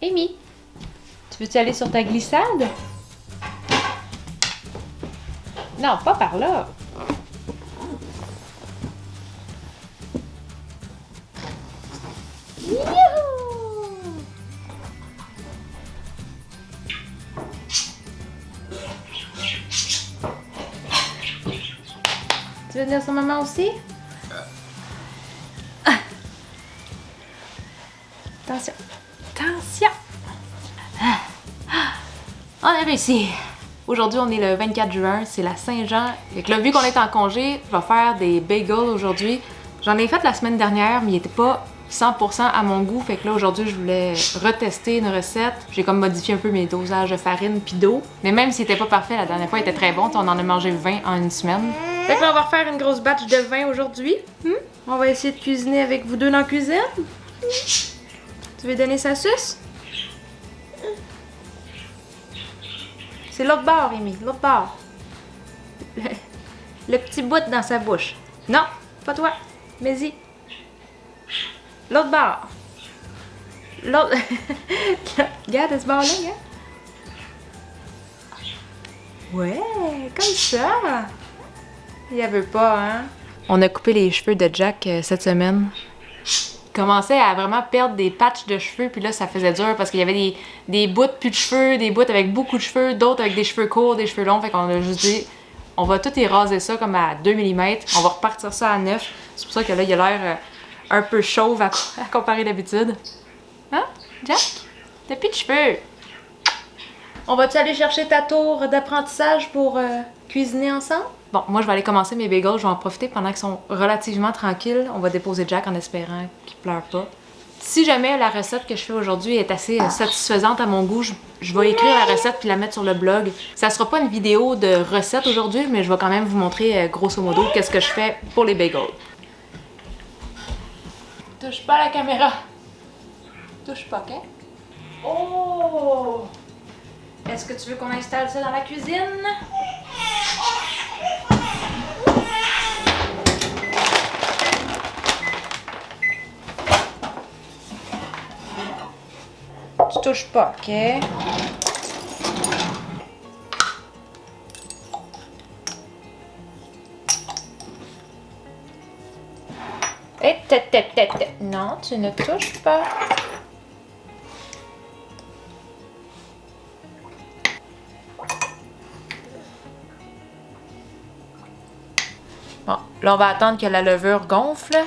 Amy, tu veux-tu aller sur ta glissade? Non, pas par là. Youhou! Tu veux venir sur maman aussi? Attention. Attention! On a réussi! Aujourd'hui, on est le 24 juin, c'est la Saint-Jean. Fait que là, vu qu'on est en congé, je vais faire des bagels aujourd'hui. J'en ai fait la semaine dernière, mais il était pas 100% à mon goût. Fait que là, aujourd'hui, je voulais retester une recette. J'ai comme modifié un peu mes dosages de farine puis d'eau. Mais même s'il était pas parfait, la dernière fois, il était très bon. On en a mangé 20 en une semaine. Fait que là, on va refaire une grosse batch de 20 aujourd'hui. On va essayer de cuisiner avec vous deux dans la cuisine. Tu veux donner sa suce? C'est l'autre bord, Amy, l'autre bord. Le petit bout dans sa bouche. Non, pas toi. Mais-y. L'autre bord. L'autre. Regarde ce bord-là, regarde. Ouais, comme ça. Il veut pas, hein? On a coupé les cheveux de Jack cette semaine. Il commençait à vraiment perdre des patchs de cheveux, puis là, ça faisait dur parce qu'il y avait des bouts plus de cheveux, des bouts avec beaucoup de cheveux, d'autres avec des cheveux courts, des cheveux longs. Fait qu'on a juste dit, on va tout éraser ça comme à 2 mm. On va repartir ça à 9. C'est pour ça que là, il a l'air un peu chauve à comparer d'habitude. Hein, Jack? T'as plus de cheveux. On va-tu aller chercher ta tour d'apprentissage pour cuisiner ensemble? Bon, moi, je vais aller commencer mes bagels. Je vais en profiter pendant qu'ils sont relativement tranquilles. On va déposer Jack en espérant qu'il pleure pas. Si jamais la recette que je fais aujourd'hui est assez satisfaisante à mon goût, je vais écrire la recette puis la mettre sur le blog. Ça sera pas une vidéo de recette aujourd'hui, mais je vais quand même vous montrer grosso modo qu'est-ce que je fais pour les bagels. Touche pas à la caméra. Touche pas, OK? Oh! Est-ce que tu veux qu'on installe ça dans la cuisine? Tu touches pas, OK? Non, tu ne touches pas. Bon, là, on va attendre que la levure gonfle.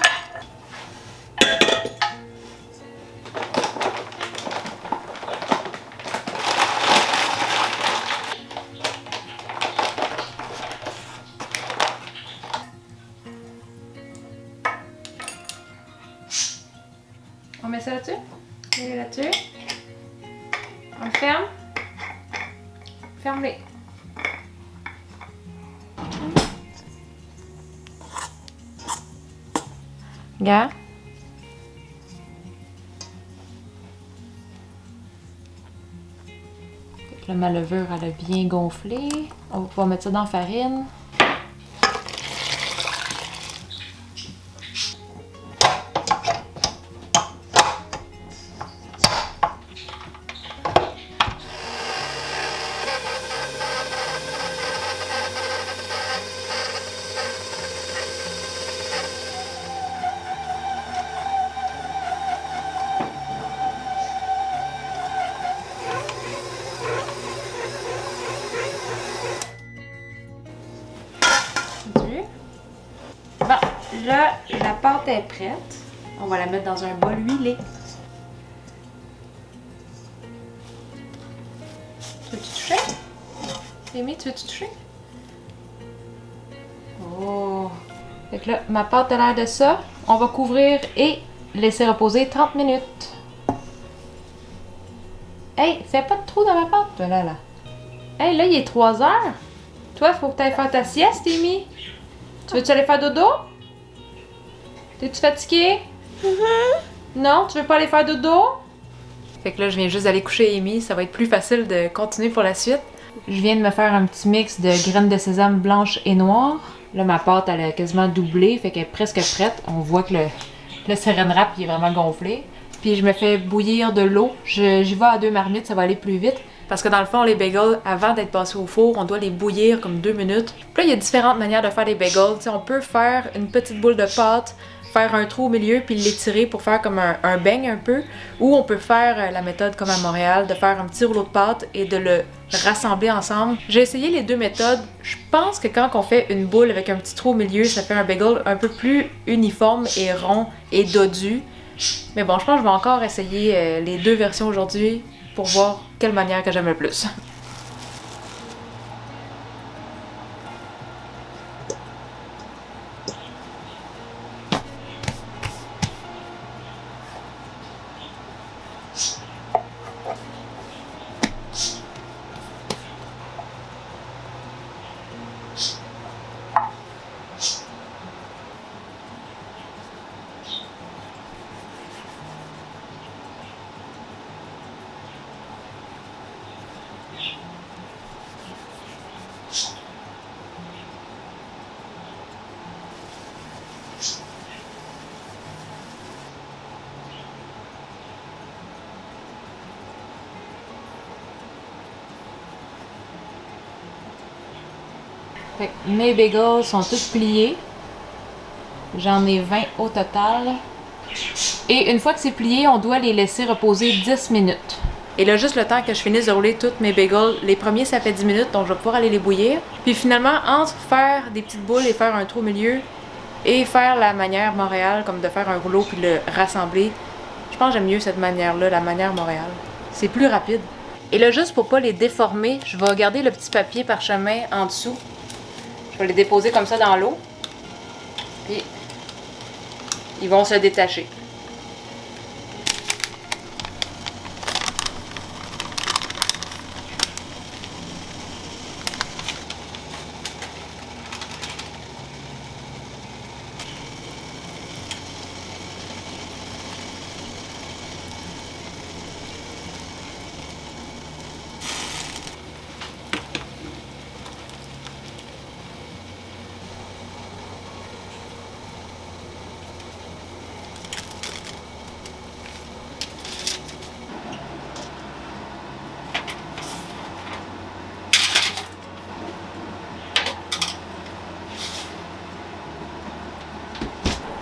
On met ça là-dessus? Mets-les là-dessus. On le ferme. Ferme-les. Regarde. Là, ma levure, elle a bien gonflé. On va pouvoir mettre ça dans la farine. Bon, là, la pâte est prête. On va la mettre dans un bol huilé. Tu veux-tu toucher? Amy, tu veux-tu toucher? Oh! Fait que là, ma pâte a l'air de ça. On va couvrir et laisser reposer 30 minutes. Hey, fais pas de trou dans ma pâte, toi, là. Hey, là, il est 3 heures. Toi, faut que tu ailles faire ta sieste, Amy. Tu veux-tu aller faire dodo? T'es-tu fatiguée? Non, tu veux pas aller faire dodo? Fait que là, je viens juste d'aller coucher Amy. Ça va être plus facile de continuer pour la suite. Je viens de me faire un petit mix de graines de sésame blanches et noires. Là, ma pâte, elle a quasiment doublé. Fait qu'elle est presque prête. On voit que le saran wrap, il est vraiment gonflé. Puis je me fais bouillir de l'eau. J'y vais à 2 marmites, ça va aller plus vite. Parce que dans le fond, les bagels, avant d'être passés au four, on doit les bouillir comme 2 minutes. Puis là, il y a différentes manières de faire des bagels. T'sais, on peut faire une petite boule de pâte, faire un trou au milieu, puis l'étirer pour faire comme un beigne un peu. Ou on peut faire la méthode comme à Montréal, de faire un petit rouleau de pâte et de le rassembler ensemble. J'ai essayé les deux méthodes. Je pense que quand on fait une boule avec un petit trou au milieu, ça fait un bagel un peu plus uniforme et rond et dodu. Mais bon, je pense que je vais encore essayer les deux versions aujourd'hui pour voir quelle manière que j'aime le plus. Fait que mes bagels sont tous pliés. J'en ai 20 au total. Et une fois que c'est plié, on doit les laisser reposer 10 minutes. Et là, juste le temps que je finisse de rouler toutes mes bagels, les premiers ça fait 10 minutes, donc je vais pouvoir aller les bouillir. Puis finalement, entre faire des petites boules et faire un trou au milieu, et faire la manière Montréal, comme de faire un rouleau puis le rassembler, je pense que j'aime mieux cette manière-là, la manière Montréal. C'est plus rapide. Et là, juste pour pas les déformer, je vais garder le petit papier parchemin en dessous. Je vais les déposer comme ça dans l'eau. Puis, ils vont se détacher.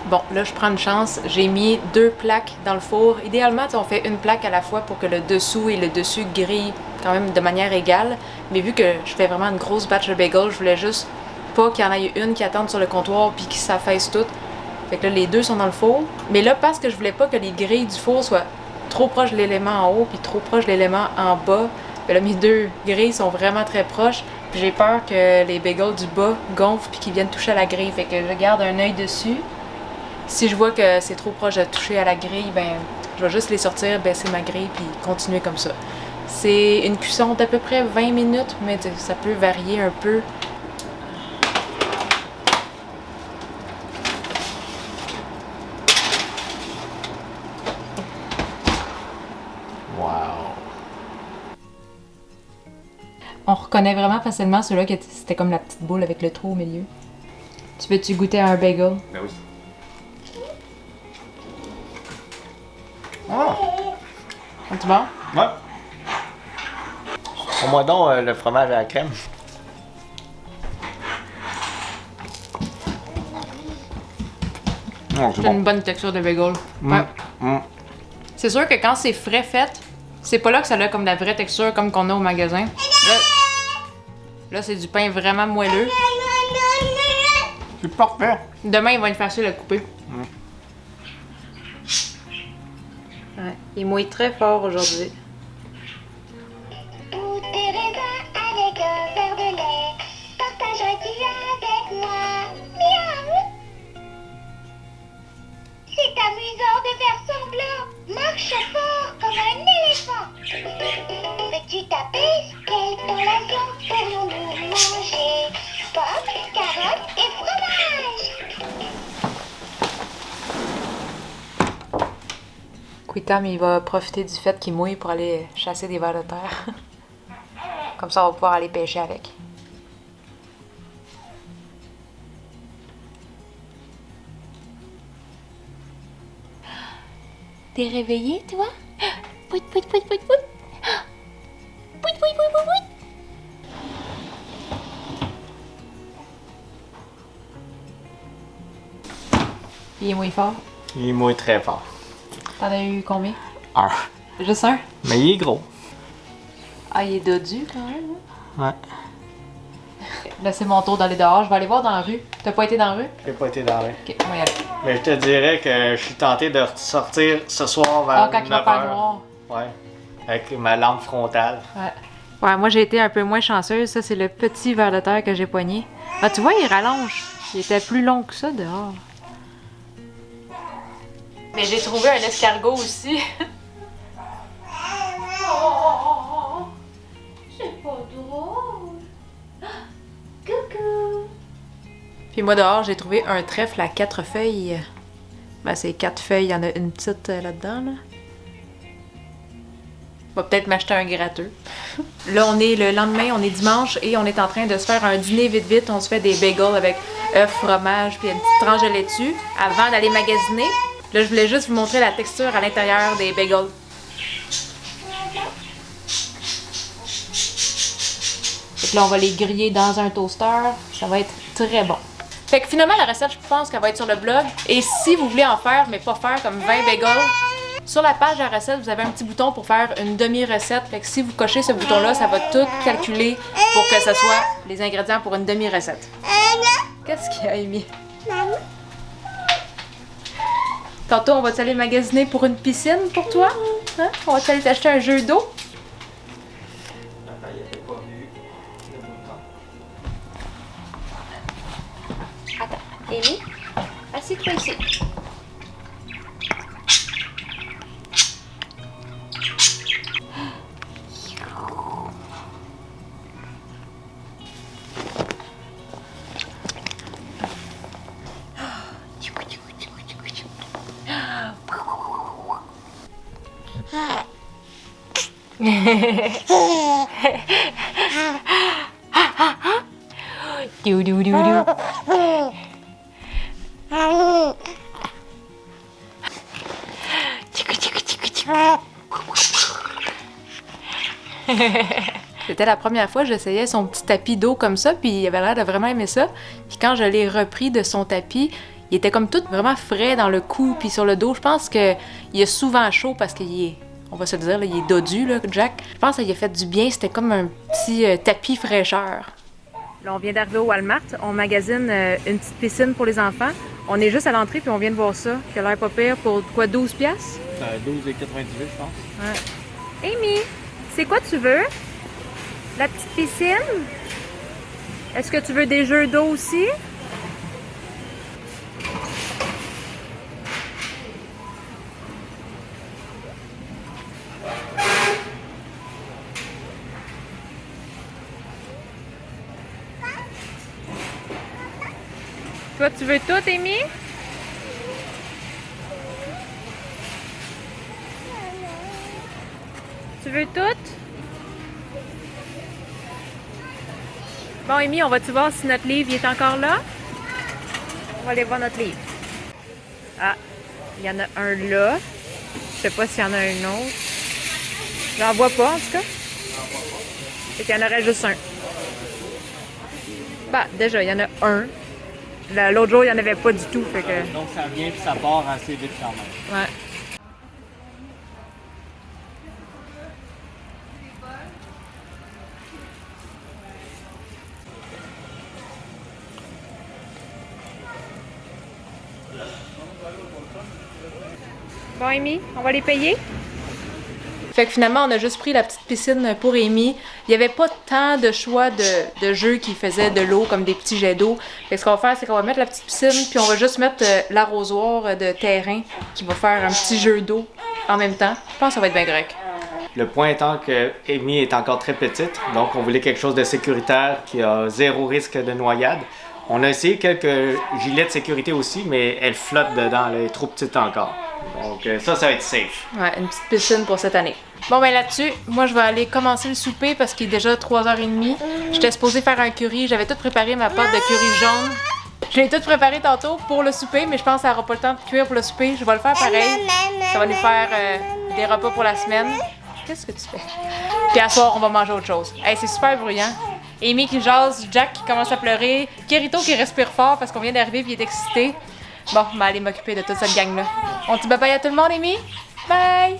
Bon, là, je prends une chance. J'ai mis 2 plaques dans le four. Idéalement, on fait une plaque à la fois pour que le dessous et le dessus grillent quand même de manière égale. Mais vu que je fais vraiment une grosse batch de bagels, je voulais juste pas qu'il y en ait une qui attende sur le comptoir puis qui s'affaisse toutes. Fait que là, les deux sont dans le four. Mais là, parce que je voulais pas que les grilles du four soient trop proches de l'élément en haut puis trop proches de l'élément en bas, ben là, mes 2 grilles sont vraiment très proches. Puis j'ai peur que les bagels du bas gonflent puis qu'ils viennent toucher à la grille. Fait que je garde un œil dessus. Si je vois que c'est trop proche de toucher à la grille, ben je vais juste les sortir, baisser ma grille puis continuer comme ça. C'est une cuisson d'à peu près 20 minutes, mais ça peut varier un peu. Wow! On reconnaît vraiment facilement ceux-là que c'était comme la petite boule avec le trou au milieu. Tu veux-tu goûter à un bagel? Ben oui. Oh! C'est bon? Ouais. Prends-moi donc le fromage à la crème. Non, c'est C'est une bon. bonne texture de bagel. Ouais. C'est sûr que quand c'est frais fait, c'est pas là que ça a comme la vraie texture comme qu'on a au magasin. Là c'est du pain vraiment moelleux. C'est parfait. Demain, il va être facile à couper. Ouais, il mouille très fort aujourd'hui. Tous tes raisins avec un verre de lait, partagerais-tu avec moi? Miaou! C'est amusant de faire semblant. Marche fort comme un éléphant. Veux-tu taper? Quelle collation pourrions-nous manger? Pommes, carottes et fromage. Quitam, il va profiter du fait qu'il mouille pour aller chasser des vers de terre. Comme ça, on va pouvoir aller pêcher avec. T'es réveillé, toi? Pout, pout, pout, pout, pout. Pout, pout, pout, pout, pout. Il est moins fort. Il mouille très fort. T'en as eu combien? Un. Juste un? Mais il est gros. Ah, il est dodu quand même. Ouais. Là, c'est mon tour d'aller dehors. Je vais aller voir dans la rue. T'as pas été dans la rue? J'ai pas été dans la rue. Ok, on va y aller. Mais je te dirais que je suis tenté de sortir ce soir vers Ah, quand il va 9 faire heures. noir. Ouais. Avec ma lampe frontale. Ouais. Ouais, moi j'ai été un peu moins chanceuse. Ça, c'est le petit ver de terre que j'ai poigné. Ah, tu vois, il rallonge. Il était plus long que ça dehors. Mais j'ai trouvé un escargot aussi. C'est pas drôle. Coucou. Puis moi dehors, j'ai trouvé un trèfle à 4 feuilles. Ben, c'est 4 feuilles, il y en a une petite là-dedans. Là. On va peut-être m'acheter un gratteux. Là, on est le lendemain, on est dimanche et on est en train de se faire un dîner vite. On se fait des bagels avec œufs, fromage puis une petite tranche de laitue avant d'aller magasiner. Là, je voulais juste vous montrer la texture à l'intérieur des bagels. Fait que là, on va les griller dans un toaster. Ça va être très bon. Fait que finalement, la recette, je pense qu'elle va être sur le blog. Et si vous voulez en faire, mais pas faire comme 20 bagels, sur la page de la recette, vous avez un petit bouton pour faire une demi-recette. Fait que si vous cochez ce bouton-là, ça va tout calculer pour que ce soit les ingrédients pour une demi-recette. Qu'est-ce qu'il y a, Amy? Tantôt, on va aller magasiner pour une piscine pour toi? Hein? On va aller t'acheter un jeu d'eau? Attends, Amy, assieds-toi ici. Du du du du. C'était la première fois que j'essayais son petit tapis d'eau comme ça, puis il avait l'air de vraiment aimer ça. Puis quand je l'ai repris de son tapis, il était comme tout vraiment frais dans le cou puis sur le dos. Je pense qu'il est souvent chaud parce qu'il est, on va se le dire, là, il est dodu, là, Jack. Je pense que ça lui a fait du bien. C'était comme un petit tapis fraîcheur. Là, on vient d'arriver au Walmart. On magasine une petite piscine pour les enfants. On est juste à l'entrée puis on vient de voir ça. Qui a l'air pas pire pour quoi, 12$? 12,98, je pense. Ouais. Amy, c'est quoi tu veux? La petite piscine? Est-ce que tu veux des jeux d'eau aussi? Toi, tu veux tout, Amy? Tu veux tout? Bon, Amy, on va-tu voir si notre livre il est encore là? On va aller voir notre livre. Ah, il y en a un là. Je sais pas s'il y en a un autre. J'en vois pas, en tout cas. Fait qu'il y en aurait juste un. Bah, déjà, il y en a un. L'autre jour, il n'y en avait pas du tout. Fait que... Donc ça vient puis ça part assez vite quand même. Ouais. Bon, Amy, on va les payer? Fait que finalement, on a juste pris la petite piscine pour Amy. Il n'y avait pas tant de choix de jeux qui faisaient de l'eau, comme des petits jets d'eau. Fait que ce qu'on va faire, c'est qu'on va mettre la petite piscine, puis on va juste mettre l'arrosoir de terrain qui va faire un petit jeu d'eau en même temps. Je pense que ça va être bien grec. Le point étant que Amy est encore très petite, donc on voulait quelque chose de sécuritaire qui a zéro risque de noyade. On a essayé quelques gilets de sécurité aussi, mais elle flotte dedans, elle est trop petite encore. Donc ça va être safe. Ouais, une petite piscine pour cette année. Bon, ben là-dessus, moi je vais aller commencer le souper parce qu'il est déjà 3h30. J'étais supposée faire un curry, j'avais tout préparé ma pâte de curry jaune. Je l'ai tout préparé tantôt pour le souper, mais je pense que ça n'aura pas le temps de cuire pour le souper. Je vais le faire pareil. Ça va nous faire des repas pour la semaine. Qu'est-ce que tu fais? Puis à soir, on va manger autre chose. Hey, c'est super bruyant. Amy qui jase, Jack qui commence à pleurer, Kirito qui respire fort parce qu'on vient d'arriver et il est excité. Bon, on va aller m'occuper de toute cette gang-là. On dit bye bye à tout le monde, Amy? Bye!